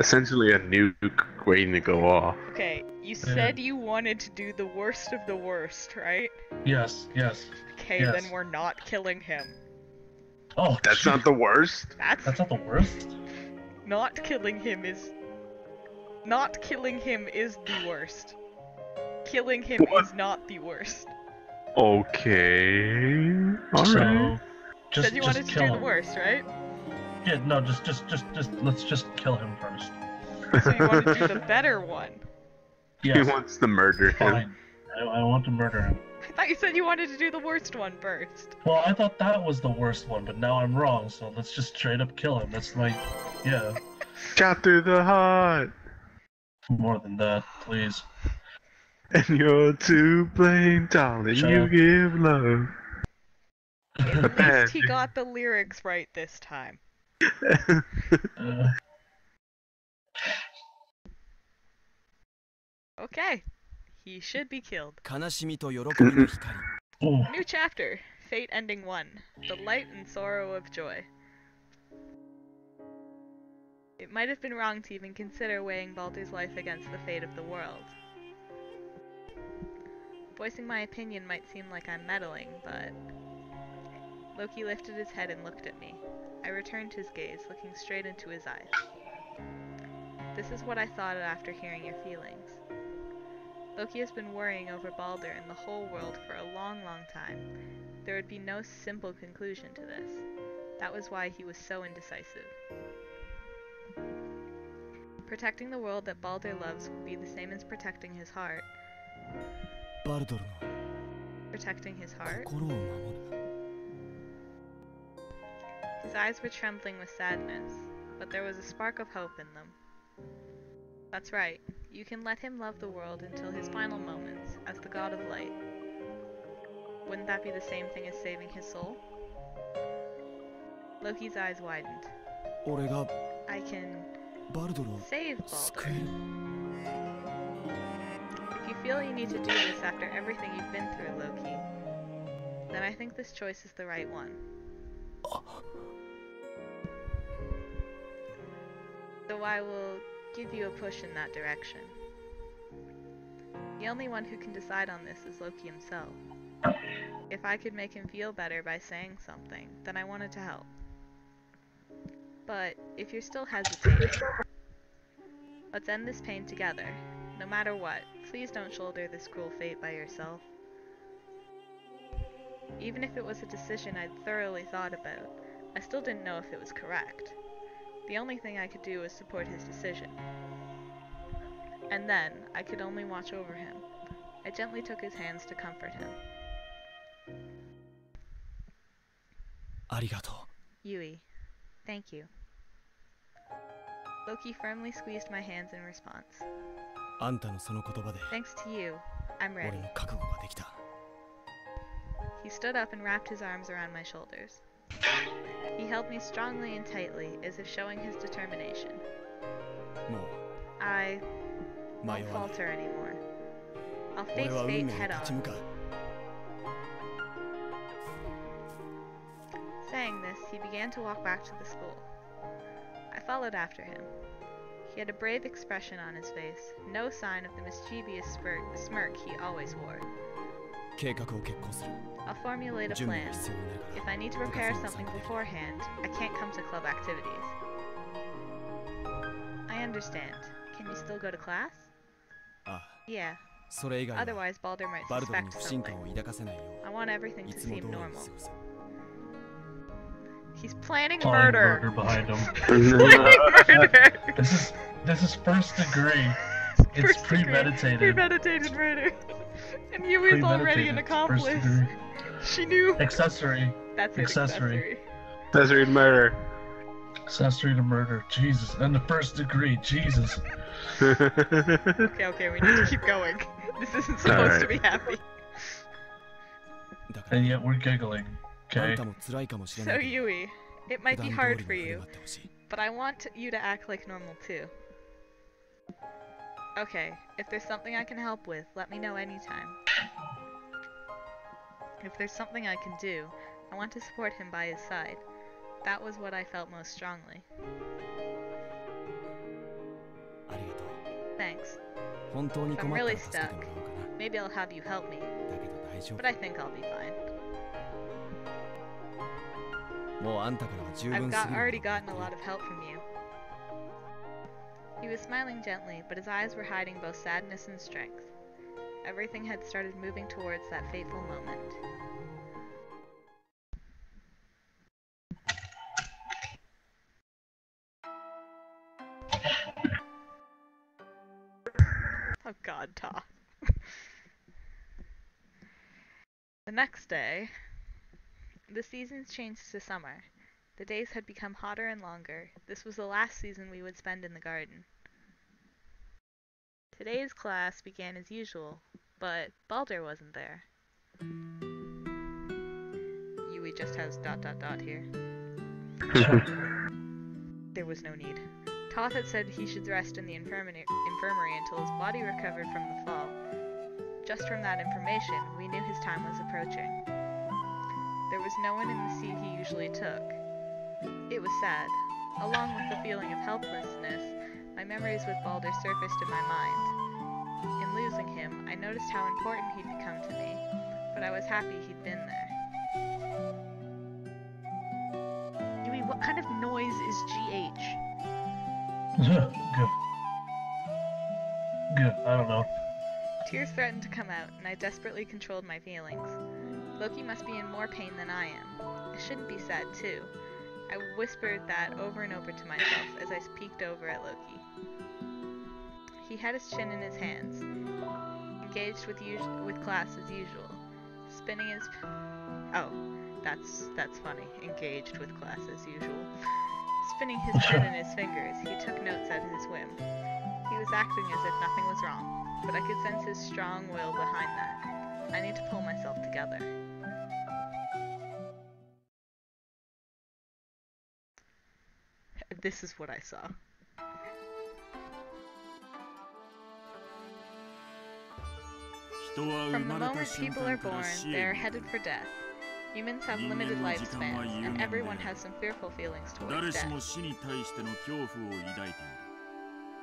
essentially a nuke waiting to go off. Okay, you said you wanted to do the worst of the worst, right? Yes, yes. Okay, yes. then we're not killing him. Oh, That's not the worst. That's not the worst? Not killing him is... Not killing him is the worst. Killing him is not the worst. Okay. Alright. Just, Said you wanted to do the worst, right? Yeah, no, let's just kill him first. So you want to do the better one? Yes. He wants to murder him. Fine. I want to murder him. I thought you said you wanted to do the worst one first. Well, I thought that was the worst one, but now I'm wrong, so let's just straight up kill him. That's like, yeah. Shot through the heart. More than that, please. And you're to blame, darling. Shut you up. give love. At least he got the lyrics right this time. Okay. He should be killed. New chapter. Fate Ending 1. The Light and Sorrow of Joy. It might have been wrong to even consider weighing Baldur's life against the fate of the world. Voicing my opinion might seem like I'm meddling, but... Loki lifted his head and looked at me. I returned his gaze, looking straight into his eyes. This is what I thought after hearing your feelings. Loki has been worrying over Baldur and the whole world for a long time. There would be no simple conclusion to this. That was why he was so indecisive. Protecting the world that Baldur loves would be the same as protecting his heart. Protecting his heart? His eyes were trembling with sadness, but there was a spark of hope in them. That's right. You can let him love the world until his final moments, as the god of light. Wouldn't that be the same thing as saving his soul? Loki's eyes widened. I can... save Baldur. If you feel you need to do this after everything you've been through, Loki, then I think this choice is the right one. So I will give you a push in that direction. The only one who can decide on this is Loki himself. If I could make him feel better by saying something, then I wanted to help. But if you're still hesitating, let's end this pain together. No matter what, please don't shoulder this cruel fate by yourself. Even if it was a decision I'd thoroughly thought about, I still didn't know if it was correct. The only thing I could do was support his decision. And then, I could only watch over him. I gently took his hands to comfort him. Yui, thank you. Loki firmly squeezed my hands in response. Thanks to you, I'm ready. He stood up and wrapped his arms around my shoulders. He held me strongly and tightly, as if showing his determination. I won't falter anymore. I'll face fate head on. Saying this, he began to walk back to the school. I followed after him. He had a brave expression on his face, no sign of the mischievous smirk he always wore. I'll formulate a plan. If I need to prepare something beforehand, I can't come to club activities. I understand. Can you still go to class? Yeah. Otherwise, Baldur might suspect something. I want everything to seem normal. He's planning murder behind him. Murder! This is first degree. It's premeditated. Premeditated murder. And Yui's already an accomplice. She knew. Accessory. That's it. Accessory. Accessory to murder. Accessory to murder. Jesus. And the first degree. Jesus. Okay, we need to keep going. This isn't supposed to be happy. And yet we're giggling. Okay. So Yui, it might be hard for you, but I want you to act like normal too. Okay, if there's something I can help with, let me know anytime. If there's something I can do, I want to support him by his side. That was what I felt most strongly. thanks. 本当に If 困 I'm ったら really 助けて stuck, もらおうかな。 maybe I'll have you help me. だけど大丈 But I think I'll be fine. 夫。もうあんたからは十 I've 分すぎる。 already gotten a lot of help from you. He was smiling gently, but his eyes were hiding both sadness and strength. Everything had started moving towards that fateful moment. Oh god, Ta. The next day, the seasons changed to summer. The days had become hotter and longer. This was the last season we would spend in the garden. Today's class began as usual, but Balder wasn't there. Yui just has ... here. There was no need. Toth had said he should rest in the infirmary until his body recovered from the fall. Just from that information, we knew his time was approaching. There was no one in the seat he usually took. It was sad. Along with the feeling of helplessness, my memories with Balder surfaced in my mind. In losing him, I noticed how important he'd become to me, but I was happy he'd been there. Yui, what kind of noise is GH? Good. Good. I don't know. Tears threatened to come out, and I desperately controlled my feelings. Loki must be in more pain than I am. I shouldn't be sad, too. I whispered that over and over to myself as I peeked over at Loki. He had his chin in his hands, engaged with class as usual, spinning his... Oh, that's funny. Engaged with class as usual. Spinning his pen in his fingers, he took notes at his whim. He was acting as if nothing was wrong, but I could sense his strong will behind that. I need to pull myself together. This is what I saw. From the moment people are born, they are headed for death. Humans have limited lifespans, and everyone has some fearful feelings towards death.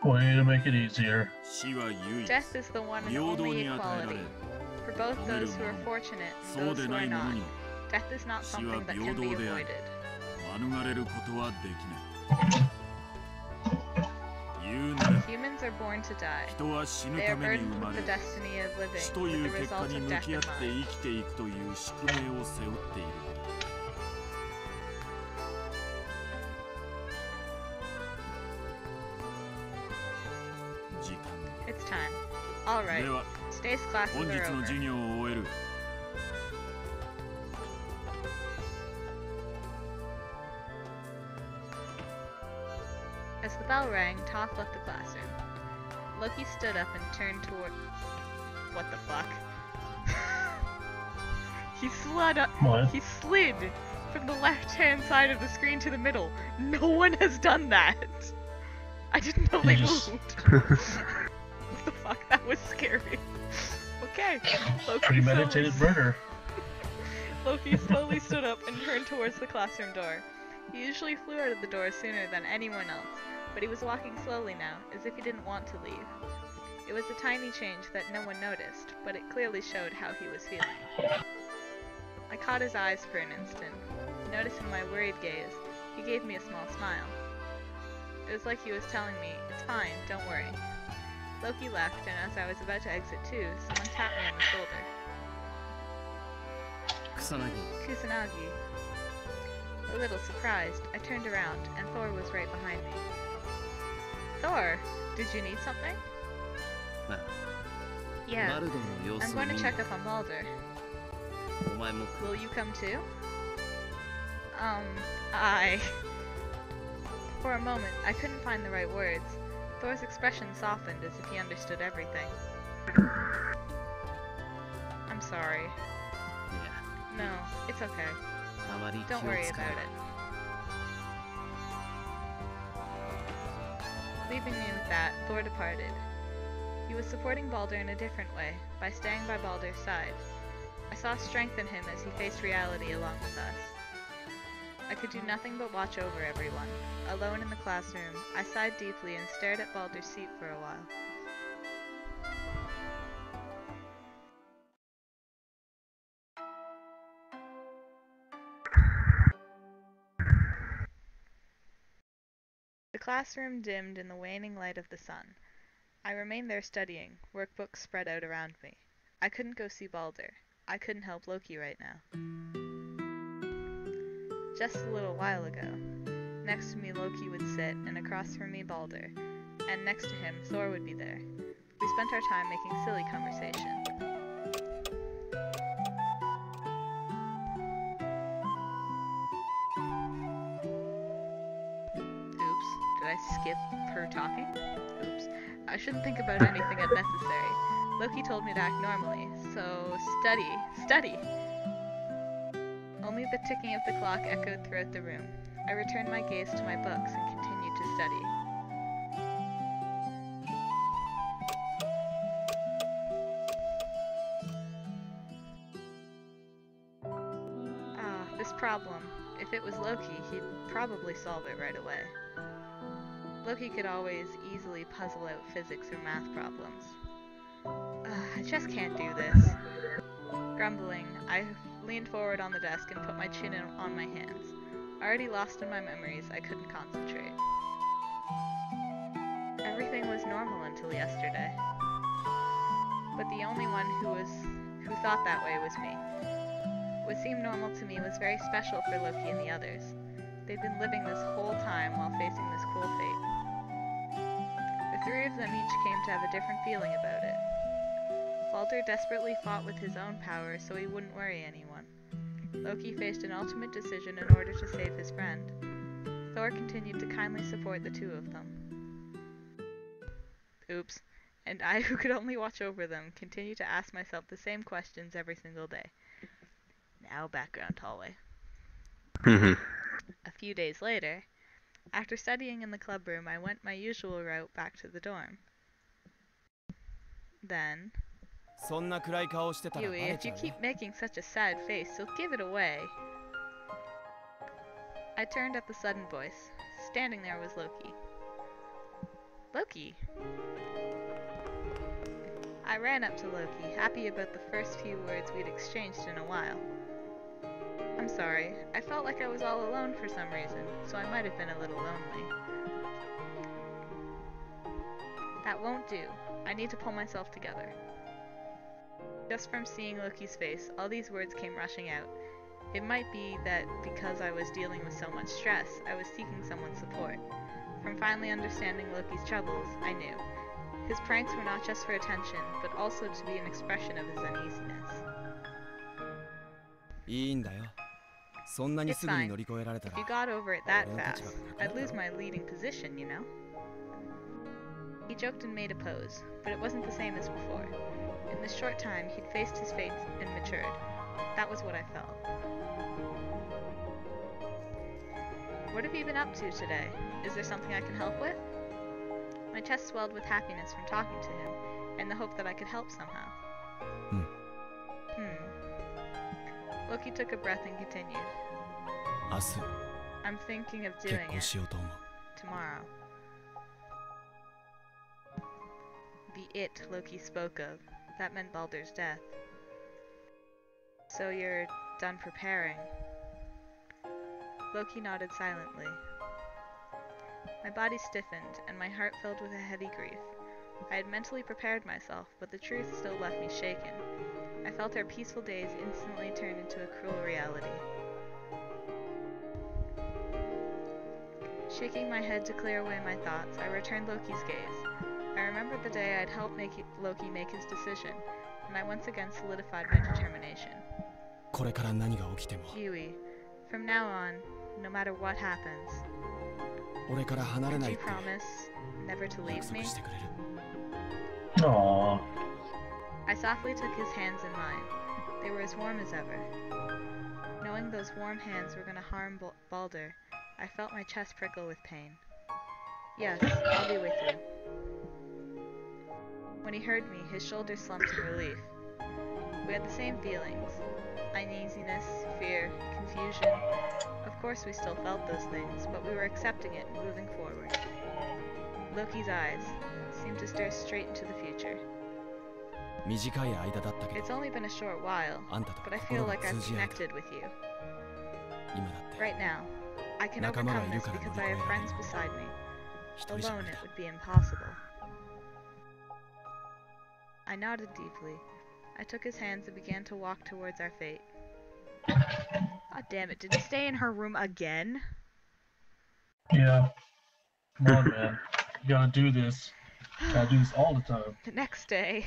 Way to make it easier. Death is the one and only equality. For both those who are fortunate and those who are not, death is not something that can be avoided. Humans are born to die. They are burdened with the destiny of living, with the result of death in mind. It's time. Alright. Today's classes are over. As the bell rang, Toph left the classroom. Loki stood up and turned toward... What the fuck? He slid from the left-hand side of the screen to the middle. No one has done that! I didn't know they moved. What the fuck? That was scary. Okay. Premeditated murder. Loki slowly stood up and turned towards the classroom door. He usually flew out of the door sooner than anyone else, but he was walking slowly now, as if he didn't want to leave. It was a tiny change that no one noticed, but it clearly showed how he was feeling. I caught his eyes for an instant. Noticing my worried gaze, he gave me a small smile. It was like he was telling me, "It's fine, don't worry." Loki left, and as I was about to exit too, someone tapped me on the shoulder. Kusanagi. A little surprised, I turned around, and Thor was right behind me. Thor, did you need something? Yeah, I'm going to check up on Balder. Will you come too? For a moment, I couldn't find the right words. Thor's expression softened as if he understood everything. I'm sorry. No, it's okay. Don't worry about it. Leaving me with that, Thor departed. He was supporting Balder in a different way, by staying by Balder's side. I saw strength in him as he faced reality along with us. I could do nothing but watch over everyone. Alone in the classroom, I sighed deeply and stared at Balder's seat for a while. classroom dimmed in the waning light of the sun. I remained there studying, workbooks spread out around me. I couldn't go see Balder. I couldn't help Loki right now. Just a little while ago, next to me Loki would sit, and across from me Balder, and next to him Thor would be there. We spent our time making silly conversation. Oops, did I skip her talking? Oops. I shouldn't think about anything unnecessary. Loki told me to act normally, so study! Only the ticking of the clock echoed throughout the room. I returned my gaze to my books and continued to study. This problem. If it was Loki, he'd probably solve it right away. Loki could always easily puzzle out physics or math problems. I just can't do this. Grumbling, I leaned forward on the desk and put my chin on my hands. Already lost in my memories, I couldn't concentrate. Everything was normal until yesterday. But the only one who thought that way was me. What seemed normal to me was very special for Loki and the others. They'd been living this whole time while facing this cruel fate. The three of them each came to have a different feeling about it. Balder desperately fought with his own power so he wouldn't worry anyone. Loki faced an ultimate decision in order to save his friend. Thor continued to kindly support the two of them. Oops. And I, who could only watch over them, continued to ask myself the same questions every single day. Now background hallway. A few days later, after studying in the club room, I went my usual route back to the dorm. Then, Yui, if you keep making such a sad face, you'll give it away. I turned at the sudden voice. Standing there was Loki. Loki! I ran up to Loki, happy about the first few words we'd exchanged in a while. I'm sorry, I felt like I was all alone for some reason, so I might have been a little lonely. That won't do. I need to pull myself together. Just from seeing Loki's face, all these words came rushing out. It might be that because I was dealing with so much stress, I was seeking someone's support. From finally understanding Loki's troubles, I knew. His pranks were not just for attention, but also to be an expression of his uneasiness. It's fine. If you got over it that fast, I'd lose my leading position, you know? He joked and made a pose, but it wasn't the same as before. In this short time, he'd faced his fate and matured. That was what I felt. What have you been up to today? Is there something I can help with? My chest swelled with happiness from talking to him, and the hope that I could help somehow. Loki took a breath and continued. I'm thinking of doing it tomorrow. The it Loki spoke of, that meant Balder's death. So you're done preparing? Loki nodded silently. My body stiffened, and my heart filled with a heavy grief. I had mentally prepared myself, but the truth still left me shaken. I felt our peaceful days instantly turn into a cruel reality. Shaking my head to clear away my thoughts, I returned Loki's gaze. I remembered the day I'd helped Loki make his decision, and I once again solidified my determination. Yui, from now on, no matter what happens, could you promise never to leave me? Aww. I softly took his hands in mine. They were as warm as ever. Knowing those warm hands were going to harm Balder, I felt my chest prickle with pain. Yes, I'll be with you. When he heard me, his shoulders slumped in relief. We had the same feelings. Uneasiness, fear, confusion. Of course we still felt those things, but we were accepting it and moving forward. Loki's eyes seemed to stare straight into the future. It's only been a short while, but I feel like I've connected with you. Right now, I can overcome this because I have friends beside me. Alone, it would be impossible. I nodded deeply. I took his hands and began to walk towards our fate. God damn it, did he stay in her room again? Yeah. Come on, man. You gotta do this. Gotta do this all the time. The next day,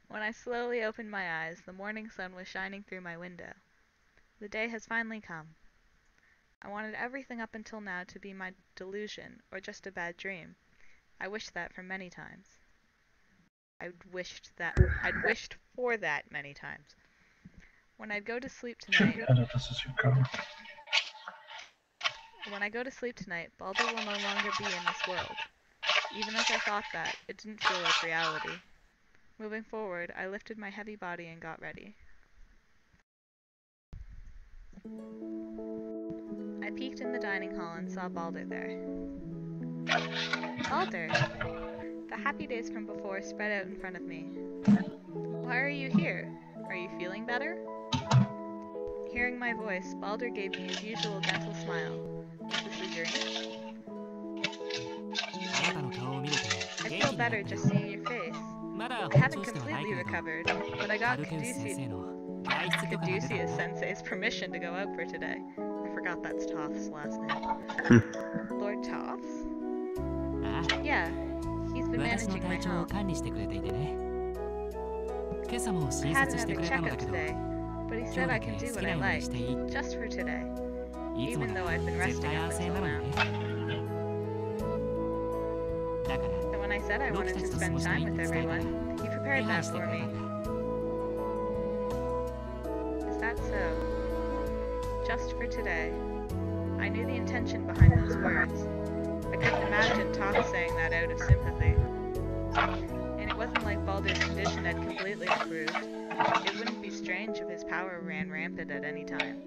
when I slowly opened my eyes, the morning sun was shining through my window. The day has finally come. I wanted everything up until now to be my delusion, or just a bad dream. I wished that for many times. I'd wished for that many times. When I'd go to sleep tonight, This is your cover. when I go to sleep tonight, Baldur will no longer be in this world. Even as I thought that, it didn't feel like reality. Moving forward, I lifted my heavy body and got ready. I peeked in the dining hall and saw Baldur there. Baldur! The happy days from before spread out in front of me. Why are you here? Are you feeling better? Hearing my voice, Baldur gave me his usual gentle smile. Is this a dream? I feel better just seeing your face. I haven't completely recovered, but I got Caduceus-sensei's permission to go out for today. I forgot that's Toth's last name. Lord Toth? Yeah, he's been managing my home. I had another checkup today, but he said I can do what I like, just for today, even though I've been resting up until now. And when I said I wanted to spend time with everyone, he prepared that for me. Is that so? Just for today. I knew the intention behind those words. I couldn't imagine Toth saying that out of sympathy. And it wasn't like Baldur's condition had completely improved. It wouldn't be strange if his power ran rampant at any time.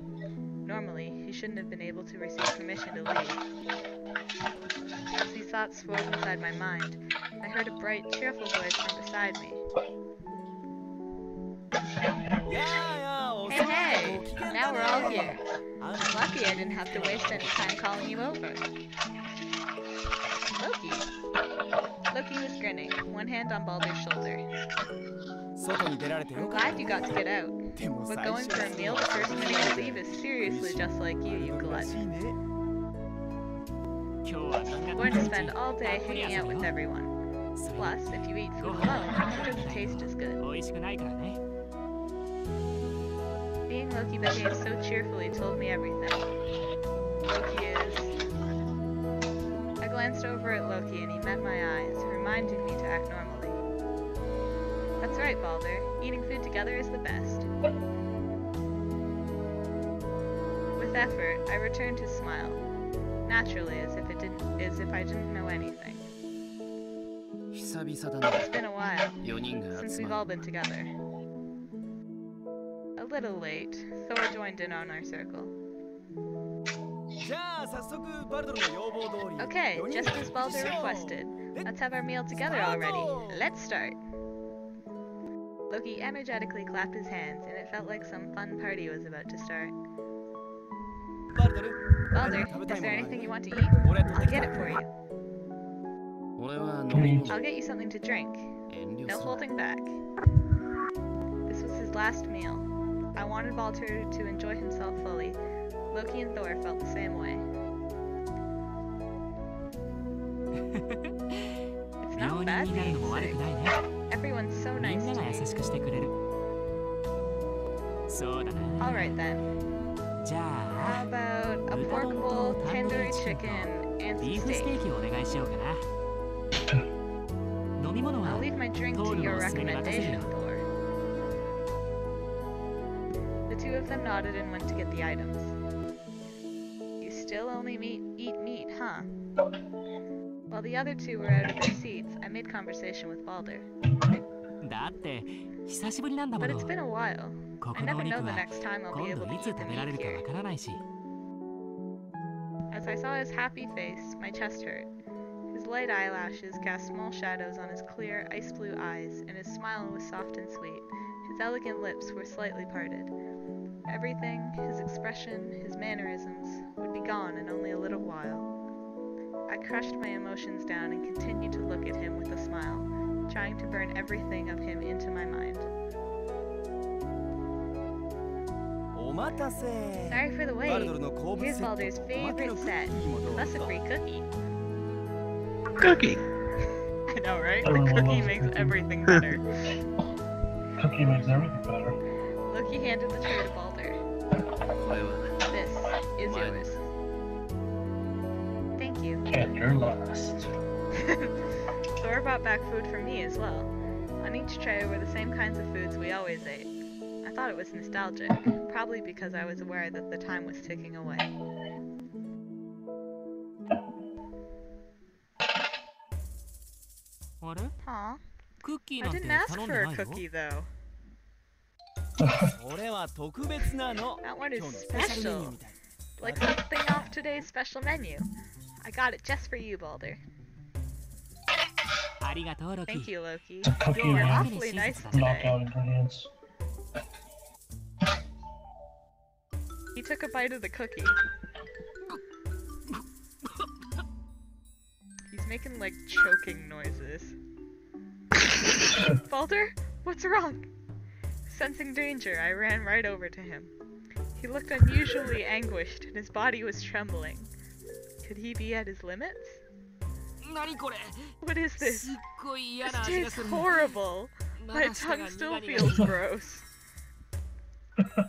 Normally, he shouldn't have been able to receive permission to leave. As these thoughts swirled inside my mind, I heard a bright, cheerful voice from beside me. Hey, hey! Now we're all here. I'm lucky I didn't have to waste any time calling you over. Loki. Loki was grinning, one hand on Baldur's shoulder. I'm glad you got to get out, but going for a meal the first minute you leave is seriously just like you glutton. I'm going to spend all day hanging out with everyone. Plus, if you eat food alone, it doesn't taste as good. Being Loki behaved so cheerfully told me everything. Loki is... I glanced over at Loki and he met my eyes, reminding me to act normally. That's right, Baldur. Eating food together is the best. With effort, I returned his smile, naturally, as if I didn't know anything. It's been a while since we've all been together. A little late, Thor joined in on our circle. Okay, just as Baldur requested, let's have our meal together already. Let's start! Loki energetically clapped his hands, and it felt like some fun party was about to start. Baldur, is there anything you want to eat? I'll get it for you. I'll get you something to drink. No holding back. This was his last meal. I wanted Baldur to enjoy himself fully. Loki and Thor felt the same way. It's not bad being sick. Everyone's so nice to me. Alright then. How about a pork bowl, tandoori chicken, and some steak? I'll leave my drink to your recommendation, Thor. The two of them nodded and went to get the items. You still only eat meat, huh? While the other two were out of their seats, I made conversation with Baldur. But it's been a while. I never know the next time I'll be able to eat the meat here. As I saw his happy face, my chest hurt. His light eyelashes cast small shadows on his clear, ice-blue eyes, and his smile was soft and sweet. His elegant lips were slightly parted. Everything, his expression, his mannerisms, would be gone in only a little while. I crushed my emotions down and continued to look at him with a smile, trying to burn everything of him into my mind. Sorry for the wait. Here's Balder's favorite set. Plus a free cookie. Cookie. I know, right? Everyone The cookie loves a makes cookie. everything better. Cookie makes everything better. Loki handed the tray to Balder. This is yours. Thank you. And you're last. Thor brought back food for me as well. On each tray were the same kinds of foods we always ate. I thought it was nostalgic, probably because I was aware that the time was ticking away. Aw, I didn't ask for a cookie though. That one is special. Like something off today's special menu. I got it just for you, Balder. Thank you, Loki. It's a cookie You're with awfully nice today. knockout ingredients. He took a bite of the cookie. He's making like choking noises. Balder, what's wrong? Sensing danger, I ran right over to him. He looked unusually anguished and his body was trembling. Could he be at his limits? What is this? This tastes horrible. My tongue still feels gross.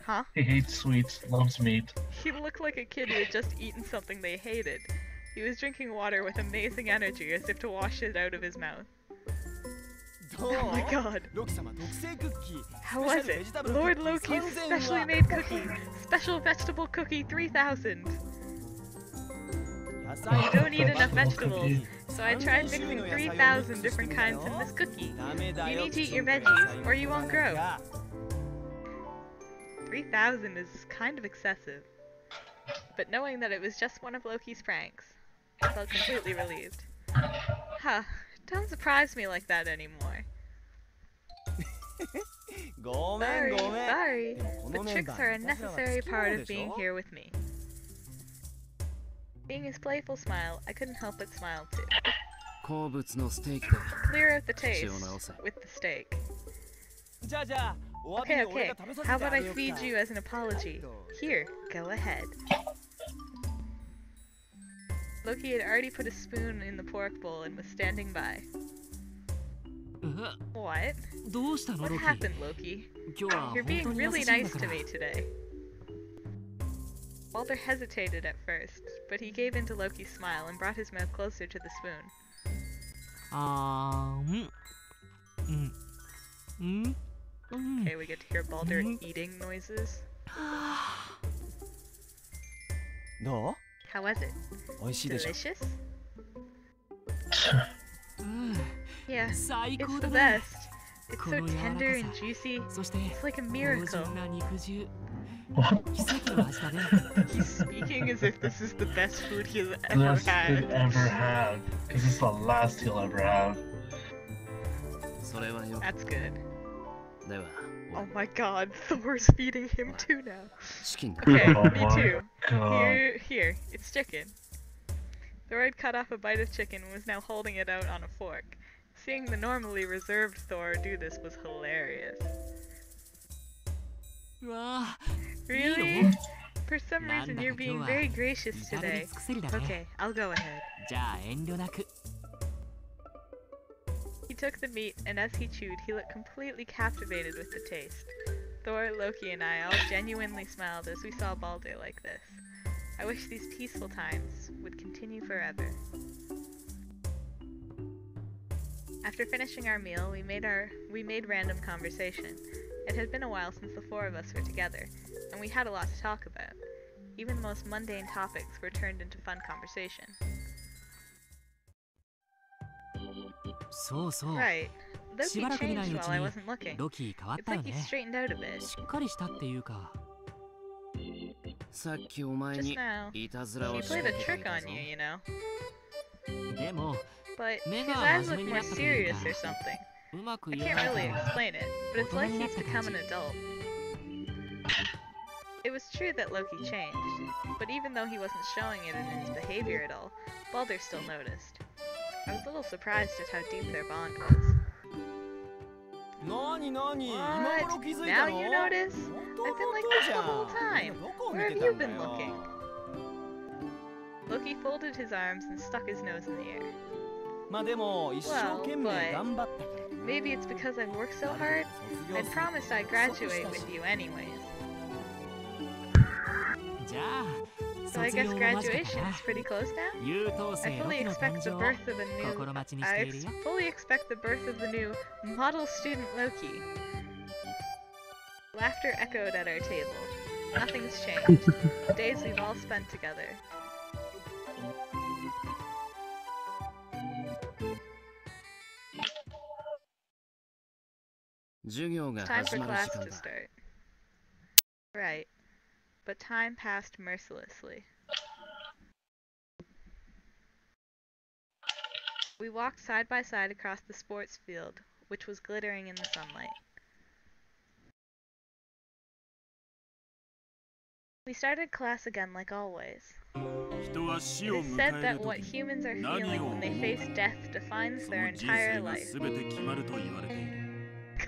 Huh? He hates sweets, loves meat. He looked like a kid who had just eaten something they hated. He was drinking water with amazing energy as if to wash it out of his mouth. Oh my god. How was it? Lord Loki's specially made cookie. Special vegetable cookie 3000. You don't eat enough vegetables, so I tried mixing 3,000 different kinds in this cookie. You need to eat your veggies, or you won't grow. 3,000 is kind of excessive. But knowing that it was just one of Loki's pranks, I felt completely relieved. Huh, don't surprise me like that anymore. Sorry. The tricks are a necessary part of being here with me. Seeing his playful smile, I couldn't help but smile too. Clear out the taste with the steak. Okay, how about I feed you as an apology? Here, go ahead. Loki had already put a spoon in the pork bowl and was standing by. What? What happened, Loki? You're being really nice to me today. Balder hesitated at first, but he gave in to Loki's smile and brought his mouth closer to the spoon. Okay, we get to hear Balder eating noises. How was it? Delicious? Yeah, it's the best. It's so tender and juicy. It's like a miracle. He's speaking as if this is the best food he's ever had. Because it's the last he'll ever have. That's good. Oh my god, Thor's feeding him too now. Okay, Oh me my too. God. Here, it's chicken. Thor had cut off a bite of chicken and was now holding it out on a fork. Seeing the normally reserved Thor do this was hilarious. Really? For some reason you're being very gracious today. Okay, I'll go ahead. He took the meat, and as he chewed, he looked completely captivated with the taste. Thor, Loki, and I all genuinely smiled as we saw Balder like this. I wish these peaceful times would continue forever. After finishing our meal, we made random conversation. It had been a while since the four of us were together, and we had a lot to talk about. Even the most mundane topics were turned into fun conversation. Right. Loki changed while I wasn't looking. It's like he straightened out a bit. Just now, he played a trick on you, you know. But his eyes look more serious or something. I can't really explain it, but it's like he's become an adult. It was true that Loki changed, but even though he wasn't showing it in his behavior at all, Balder still noticed. I was a little surprised at how deep their bond was. What? Now you notice? I've been like this the whole time. Where have you been looking? Loki folded his arms and stuck his nose in the air. Well, but maybe it's because I've worked so hard. I'd promised I'd graduate with you anyways. So I guess graduation is pretty close now? I fully expect the birth of the new model student Loki. Laughter echoed at our table. Nothing's changed. The days we've all spent together. Time for class to start. Right. But time passed mercilessly. We walked side by side across the sports field, which was glittering in the sunlight. We started class again like always. It is said that what humans are feeling when they face death defines their entire life.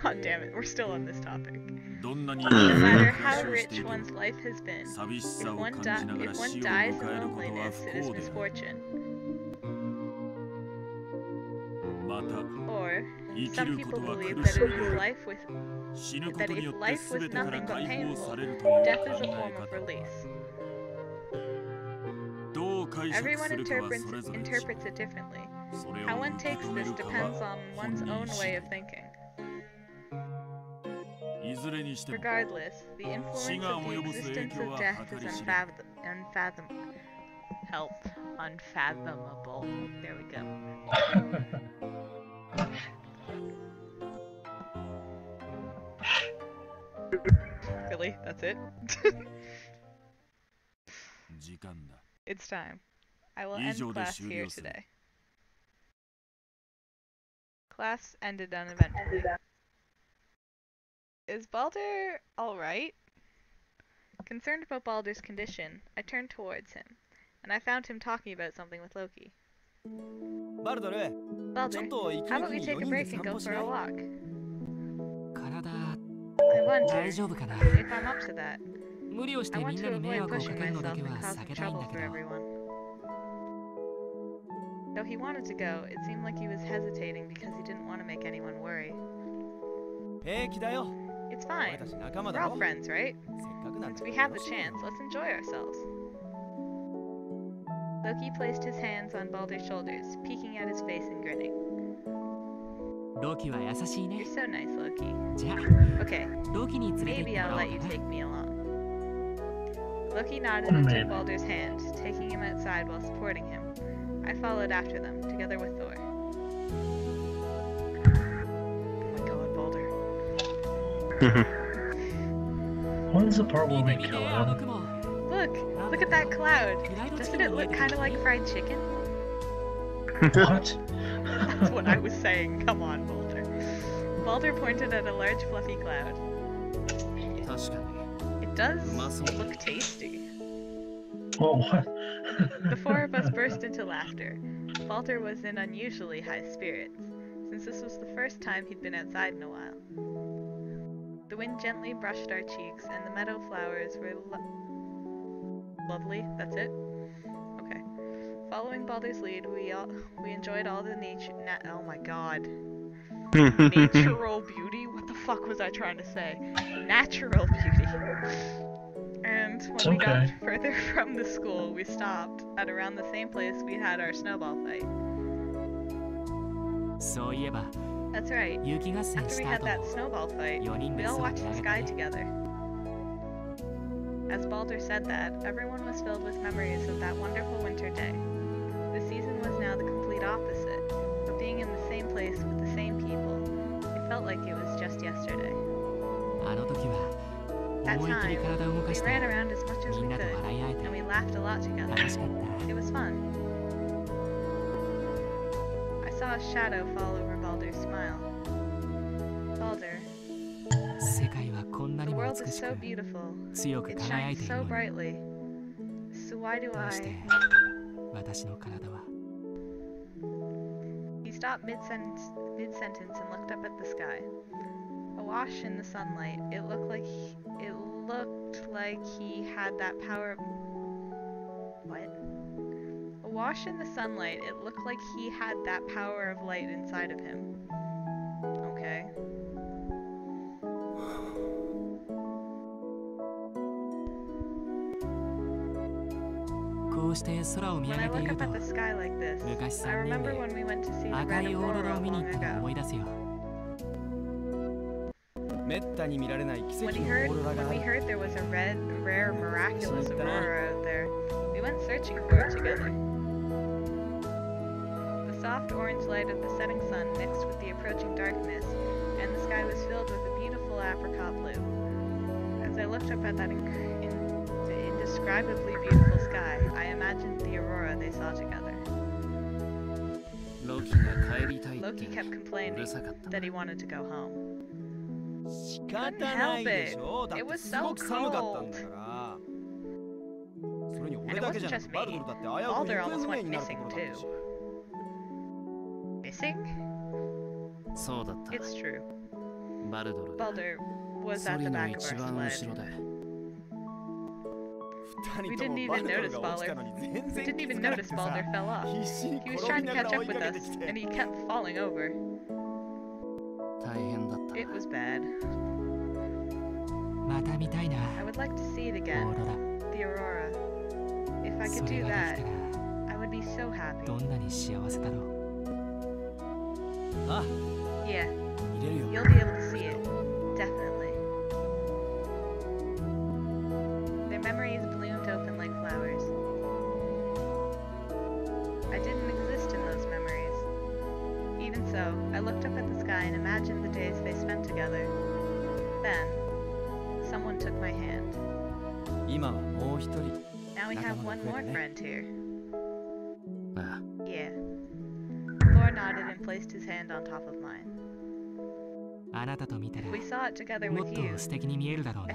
God damn it, we're still on this topic. No matter how rich one's life has been, if one dies in loneliness, it is misfortune. Or, some people believe that if life was nothing but painful, death is a form of release. Everyone interprets it differently. How one takes this depends on one's own way of thinking. Regardless, the influence of the existence of death is unfathomable. There we go. Really? That's it? It's time. I will end class here today. Class ended uneventfully. Is Balder alright? Concerned about Balder's condition, I turned towards him, and I found him talking about something with Loki. Balder, how about we take a break and go for a walk? I wonder if I'm up to that. I want to avoid pushing myself and causing trouble for everyone. Though he wanted to go, it seemed like he was hesitating because he didn't want to make anyone worry. It's fine. We're all friends, right? Since we have the chance, let's enjoy ourselves. Loki placed his hands on Balder's shoulders, peeking at his face and grinning. You're so nice, Loki. Okay, maybe I'll let you take me along. Loki nodded and took Balder's hand, taking him outside while supporting him. I followed after them, together with Thor. Oh my god, Balder. When's the part where we kill him? Look at that cloud. Doesn't it look kind of like fried chicken? What? That's what I was saying. Come on, Balder. Balder pointed at a large fluffy cloud. It does look tasty. Well, what? The four of us burst into laughter. Balder was in unusually high spirits, since this was the first time he'd been outside in a while. The wind gently brushed our cheeks, and the meadow flowers were lovely. That's it? Okay. Following Balder's lead, we enjoyed all the oh my god. Natural beauty? What the fuck was I trying to say? Natural beauty. And when we got further from the school, we stopped at around the same place we had our snowball fight. That's right. After we had that snowball fight, we all watched the sky together. As Balder said that, everyone was filled with memories of that wonderful winter day. The season was now the complete opposite, but being in the same place with the same people, it felt like it was just yesterday. That time, we ran around as much as we could, and we laughed a lot together. It was fun. I saw a shadow fall over Balder's smile. Balder, The world is so beautiful. It shines so brightly. So why do I... He stopped mid-sentence and looked up at the sky. Awash in the sunlight, it looked like he had that power... What? Awash in the sunlight, it looked like he had that power of light inside of him. Okay. When I look up at the sky like this, I remember when we went to see the red aurora long ago. When we heard there was a rare, miraculous aurora out there, we went searching for it together. The soft orange light of the setting sun mixed with the approaching darkness, and the sky was filled with a beautiful apricot blue. As I looked up at that indescribably beautiful sky, I imagined the aurora they saw together. Loki kept complaining that he wanted to go home. Couldn't help it. It was so cold. And it wasn't just me. Balder almost went missing too. Missing? It's true. Balder was at the back of our sled. We didn't even notice Balder. We didn't even notice Balder fell off. He was trying to catch up with us, and he kept falling over. It was bad. I would like to see it again. The aurora. If I could do that, I would be so happy. Yeah, you'll be able to see it. Definitely. Their memories bloomed open like flowers. I didn't exist in those memories. Even so, I looked up at the sky and imagined the days they spent together. Then, someone took my hand. Now we have one more friend here. Yeah. Thor nodded and placed his hand on top of mine. If we saw it together with you, I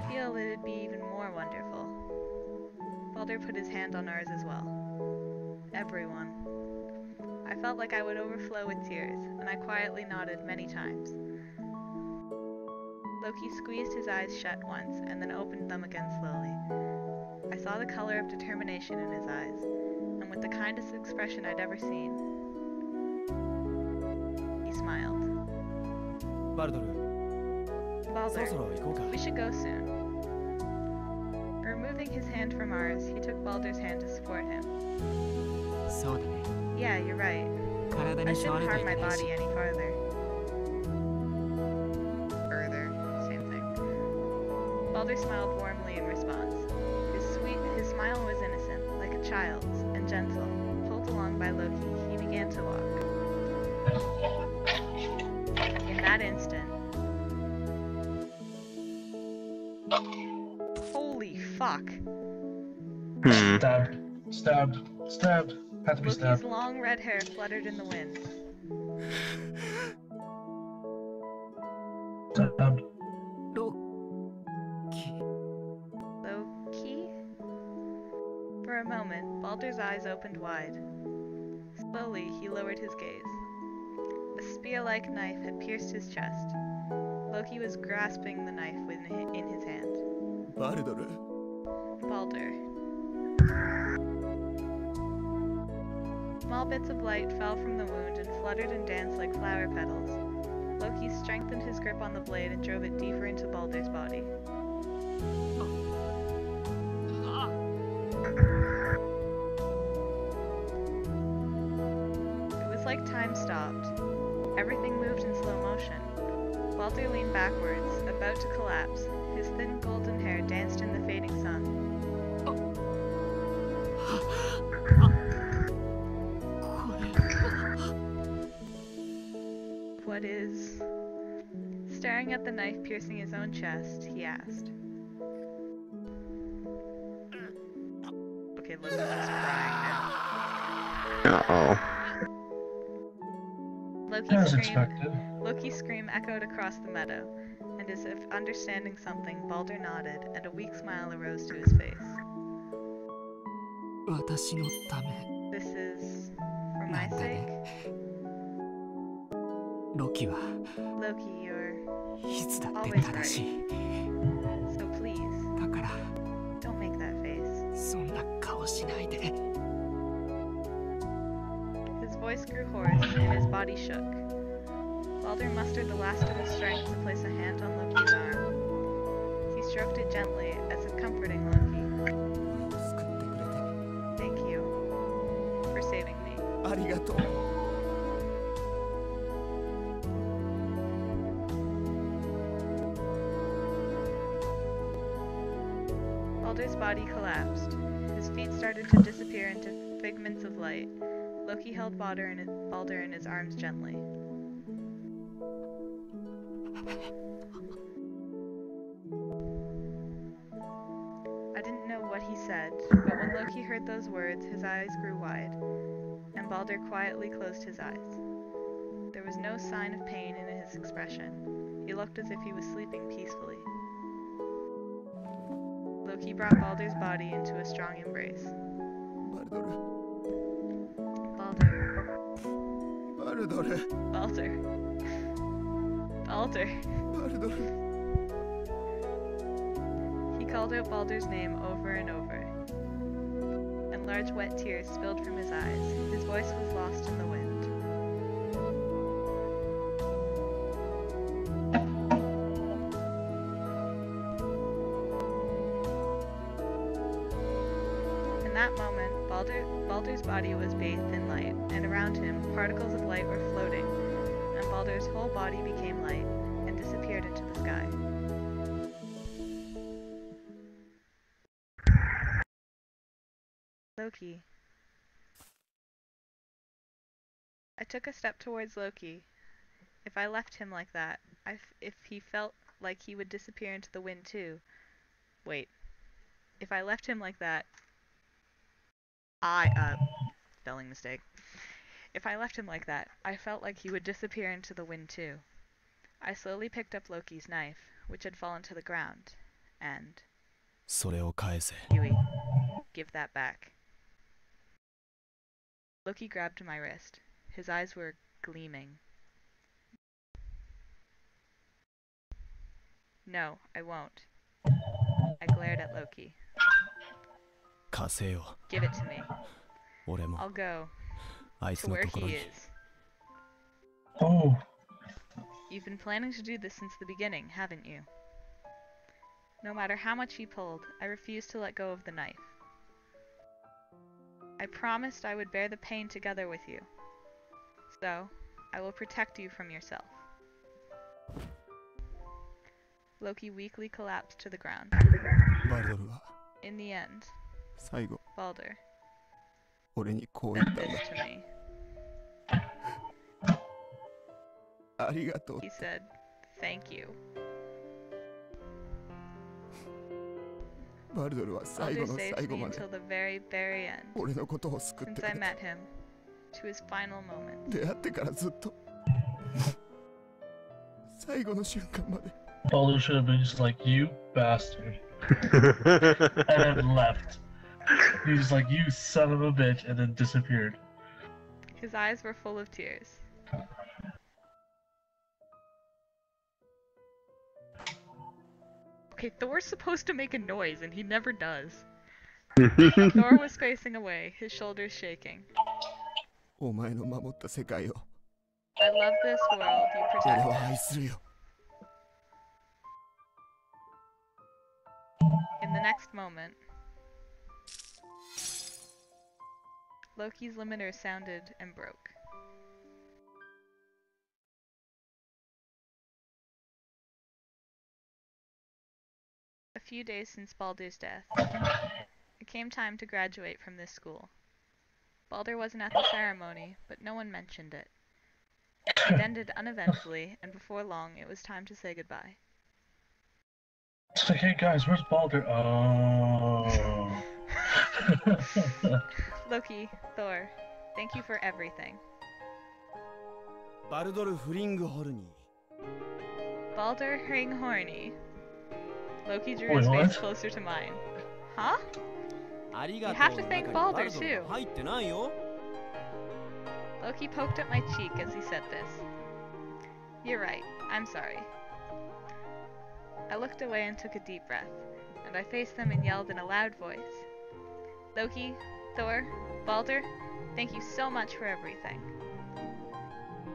feel it'd be even more wonderful. Balder put his hand on ours as well. Everyone. I felt like I would overflow with tears, and I quietly nodded many times. Loki squeezed his eyes shut once, and then opened them again slowly. I saw the color of determination in his eyes, and with the kindest expression I'd ever seen, he smiled. Balder, we should go soon. Removing his hand from ours, he took Balder's hand to support him. Yeah, you're right. I shouldn't harm my body any farther. Same thing. Balder smiled warmly in response. His smile was innocent, like a child's, and gentle. Pulled along by Loki, he began to walk. In that instant... Holy fuck! Stabbed. Had to be stabbed. Loki's long red hair fluttered in the wind. Stabbed. Loki? For a moment, Balder's eyes opened wide. Slowly, he lowered his gaze. A spear-like knife had pierced his chest. Loki was grasping the knife in his hand. Balder. Small bits of light fell from the wound and fluttered and danced like flower petals. Loki strengthened his grip on the blade and drove it deeper into Balder's body. It was like time stopped. Everything moved in slow motion. Balder leaned backwards, about to collapse. His thin golden hair danced in the fading sun. What is... Staring at the knife piercing his own chest, he asked. Okay, Loki's just crying now. Uh-oh. Loki's scream echoed across the meadow, and as if understanding something, Balder nodded, and a weak smile arose to his face. 私のため This is for my なんだ sake? ね。ロキは Loki, you're いつだって always 正し right. い。 So please, だから don't make that face. そんな顔しないで。 His voice grew hoarse, and his body shook. Balder mustered the last of his strength to place a hand on Loki's arm. He stroked it gently, as if comforting Loki. 救ってくれ Thank you for saving me. てありがとう Balder's body collapsed. His feet started to disappear into figments of light. Loki held Balder in his arms gently. I didn't know what he said, but when Loki heard those words, his eyes grew wide, and Balder quietly closed his eyes. There was no sign of pain in his expression. He looked as if he was sleeping peacefully. Loki brought Balder's body into a strong embrace. バルドル Balder. Balder. Balder. バルドル He called out Balder's name over and over, and large wet tears spilled from his eyes. His voice was lost in the wind. In that moment, Balder's body was bathed in light, and around him, particles of light were floating, and Balder's whole body became light and disappeared into the sky. Loki. I took a step towards Loki. If I left him like that, if he felt like he would disappear into the wind too. Wait. If I left him like that, spelling mistake. If I left him like that, I felt like he would disappear into the wind too. I slowly picked up Loki's knife, which had fallen to the ground, and それを返せ Huey, give that back. Loki grabbed my wrist. His eyes were gleaming. No, I won't. I glared at Loki. 貸せよ Give it to me. 俺も I'll go あい to つの where ところ he に is. Oh, You've been planning to do this since the beginning, haven't you? No matter how much he pulled, I refused to let go of the knife. I promised I would bear the pain together with you. So, I will protect you from yourself. Loki weakly collapsed to the ground. バルドルは In the end, 最後 Balder 俺にこう言っ said たん this だ to me. ありがとう He said, "Thank you." バルドルは最 Balder 後の saved 最後 me まで until the very, very end. 俺のことを救って Since く I れた met him, to his final moment. 出会ってからずっと最後の瞬間まで Balder should have been just like, you bastard, and then left. He was just like, you son of a bitch, and then disappeared. His eyes were full of tears. Okay, Thor's supposed to make a noise, and he never does. Thor was facing away, his shoulders shaking. お前の守った世界を I love this world you 俺は protected. 愛するよ In the next moment, Loki's limiter sounded and broke. A few days since Balder's death, it came time to graduate from this school. Balder wasn't at the ceremony, but no one mentioned it. It ended uneventfully, and before long it was time to say goodbye. It's like, hey guys, where's Balder? Oh. Loki, Thor, thank you for everything. バルドル・フリングホルニー Baldering horny. Loki drew Wait, his face what? closer to mine. Huh? You have to thank Balder, too. Loki poked at my cheek as he said this. You're right. I'm sorry. I looked away and took a deep breath, and I faced them and yelled in a loud voice. Loki, Thor, Balder, thank you so much for everything.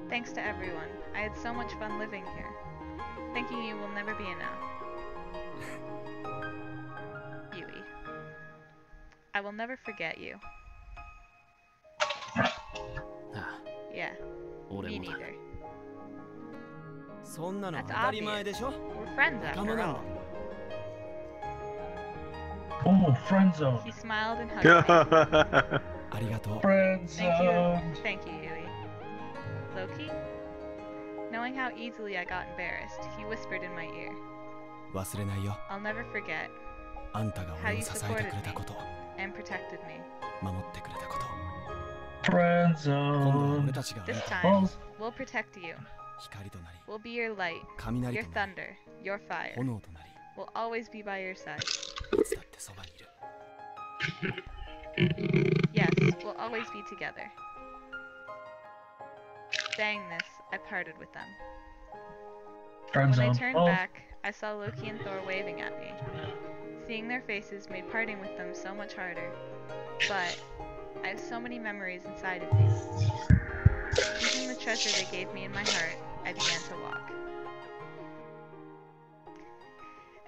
Thanks to everyone. I had so much fun living here. Thanking you will never be enough. Yui. I will never forget you. Yeah, me neither. That's obvious. We're friends after all. Oh, friend zone. He smiled and hugged me. Friend Thank zone. you. Thank you, Yui. Loki? Knowing how easily I got embarrassed, he whispered in my ear. I'll never forget how you supported me and protected me. Friend zone. This time, Well, we'll protect you. We'll be your light, your thunder, your fire. We'll always be by your side. Yes, we'll always be together. Saying this, I parted with them. friend When I zone. turned Oh, back, I saw Loki and Thor waving at me. Seeing their faces made parting with them so much harder. But I have so many memories inside of me. Keeping the treasure they gave me in my heart, I began to walk.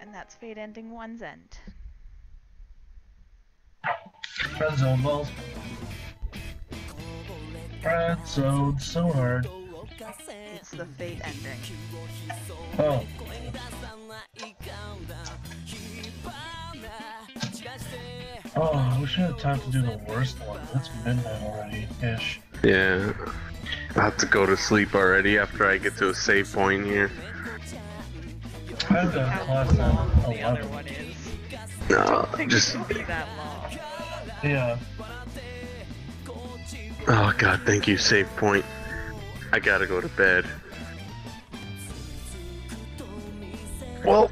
And that's Fate ending 1's end. friend zone balls. Friend zone so hard. It's the Fate ending. Oh. Oh, we should have time to do the worst one. It's midnight already-ish. Yeah. I have to go to sleep already after I get to a save point here. I have that How class long at the other 11. one is. No, It just... shouldn't be that long. Yeah. Oh god, thank you, save point. I gotta go to bed. Well,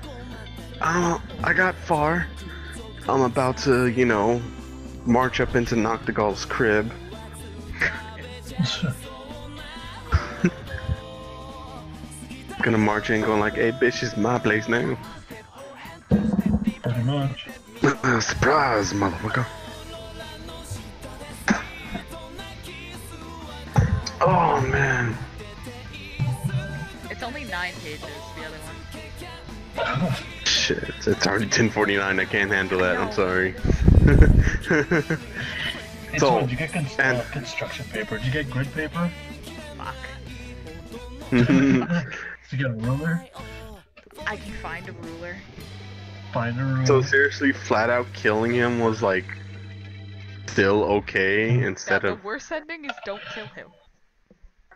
I got far. I'm about to, you know, march up into Noctigal's crib. Gonna march in going like, hey bitch, it's my place now. Pretty much. Surprise, motherfucker. Oh man. It's only 9 pages, the other one. Shit, it's already 10:49. I can't handle that. I'm sorry. Hey, So, did you get construction paper? Did you get grid paper? Fuck. Did you get a ruler? I can find a ruler. Find a ruler. So seriously, flat out killing him was like still okay instead Now, of the worst ending is don't kill him.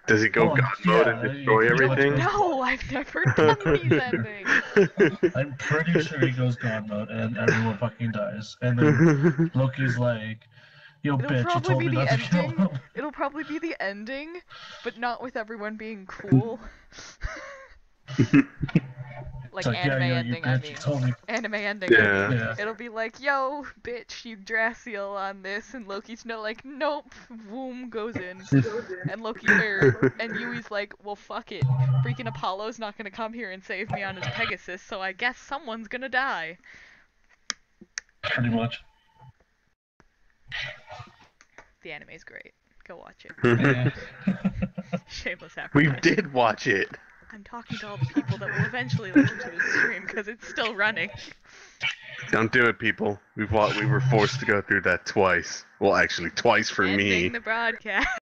does he go Oh, god mode yeah, and destroy you can go everything? No, I've never done these endings. I'm pretty sure he goes god mode and everyone fucking dies. And then Loki's like, yo It'll bitch, you probably told be me the not to kill ending. him. It'll probably be the ending, but not with everyone being cool. Like It's like, anime yeah, you ending, bitch, I you mean. told me. Anime ending. Yeah. Yeah. It'll be like, yo, bitch, you Draciel on this, and Loki's like, nope, womb goes in, and and Yui's like, well, fuck it, freaking Apollo's not gonna come here and save me on his Pegasus, so I guess someone's gonna die. Pretty much. The anime's great. Go watch it. Yeah. Shameless We advertising. did watch it. I'm talking to all the people that will eventually listen to this stream because it's still running. Don't do it, people. We were forced to go through that twice. Well, actually, twice for me. Ending the broadcast.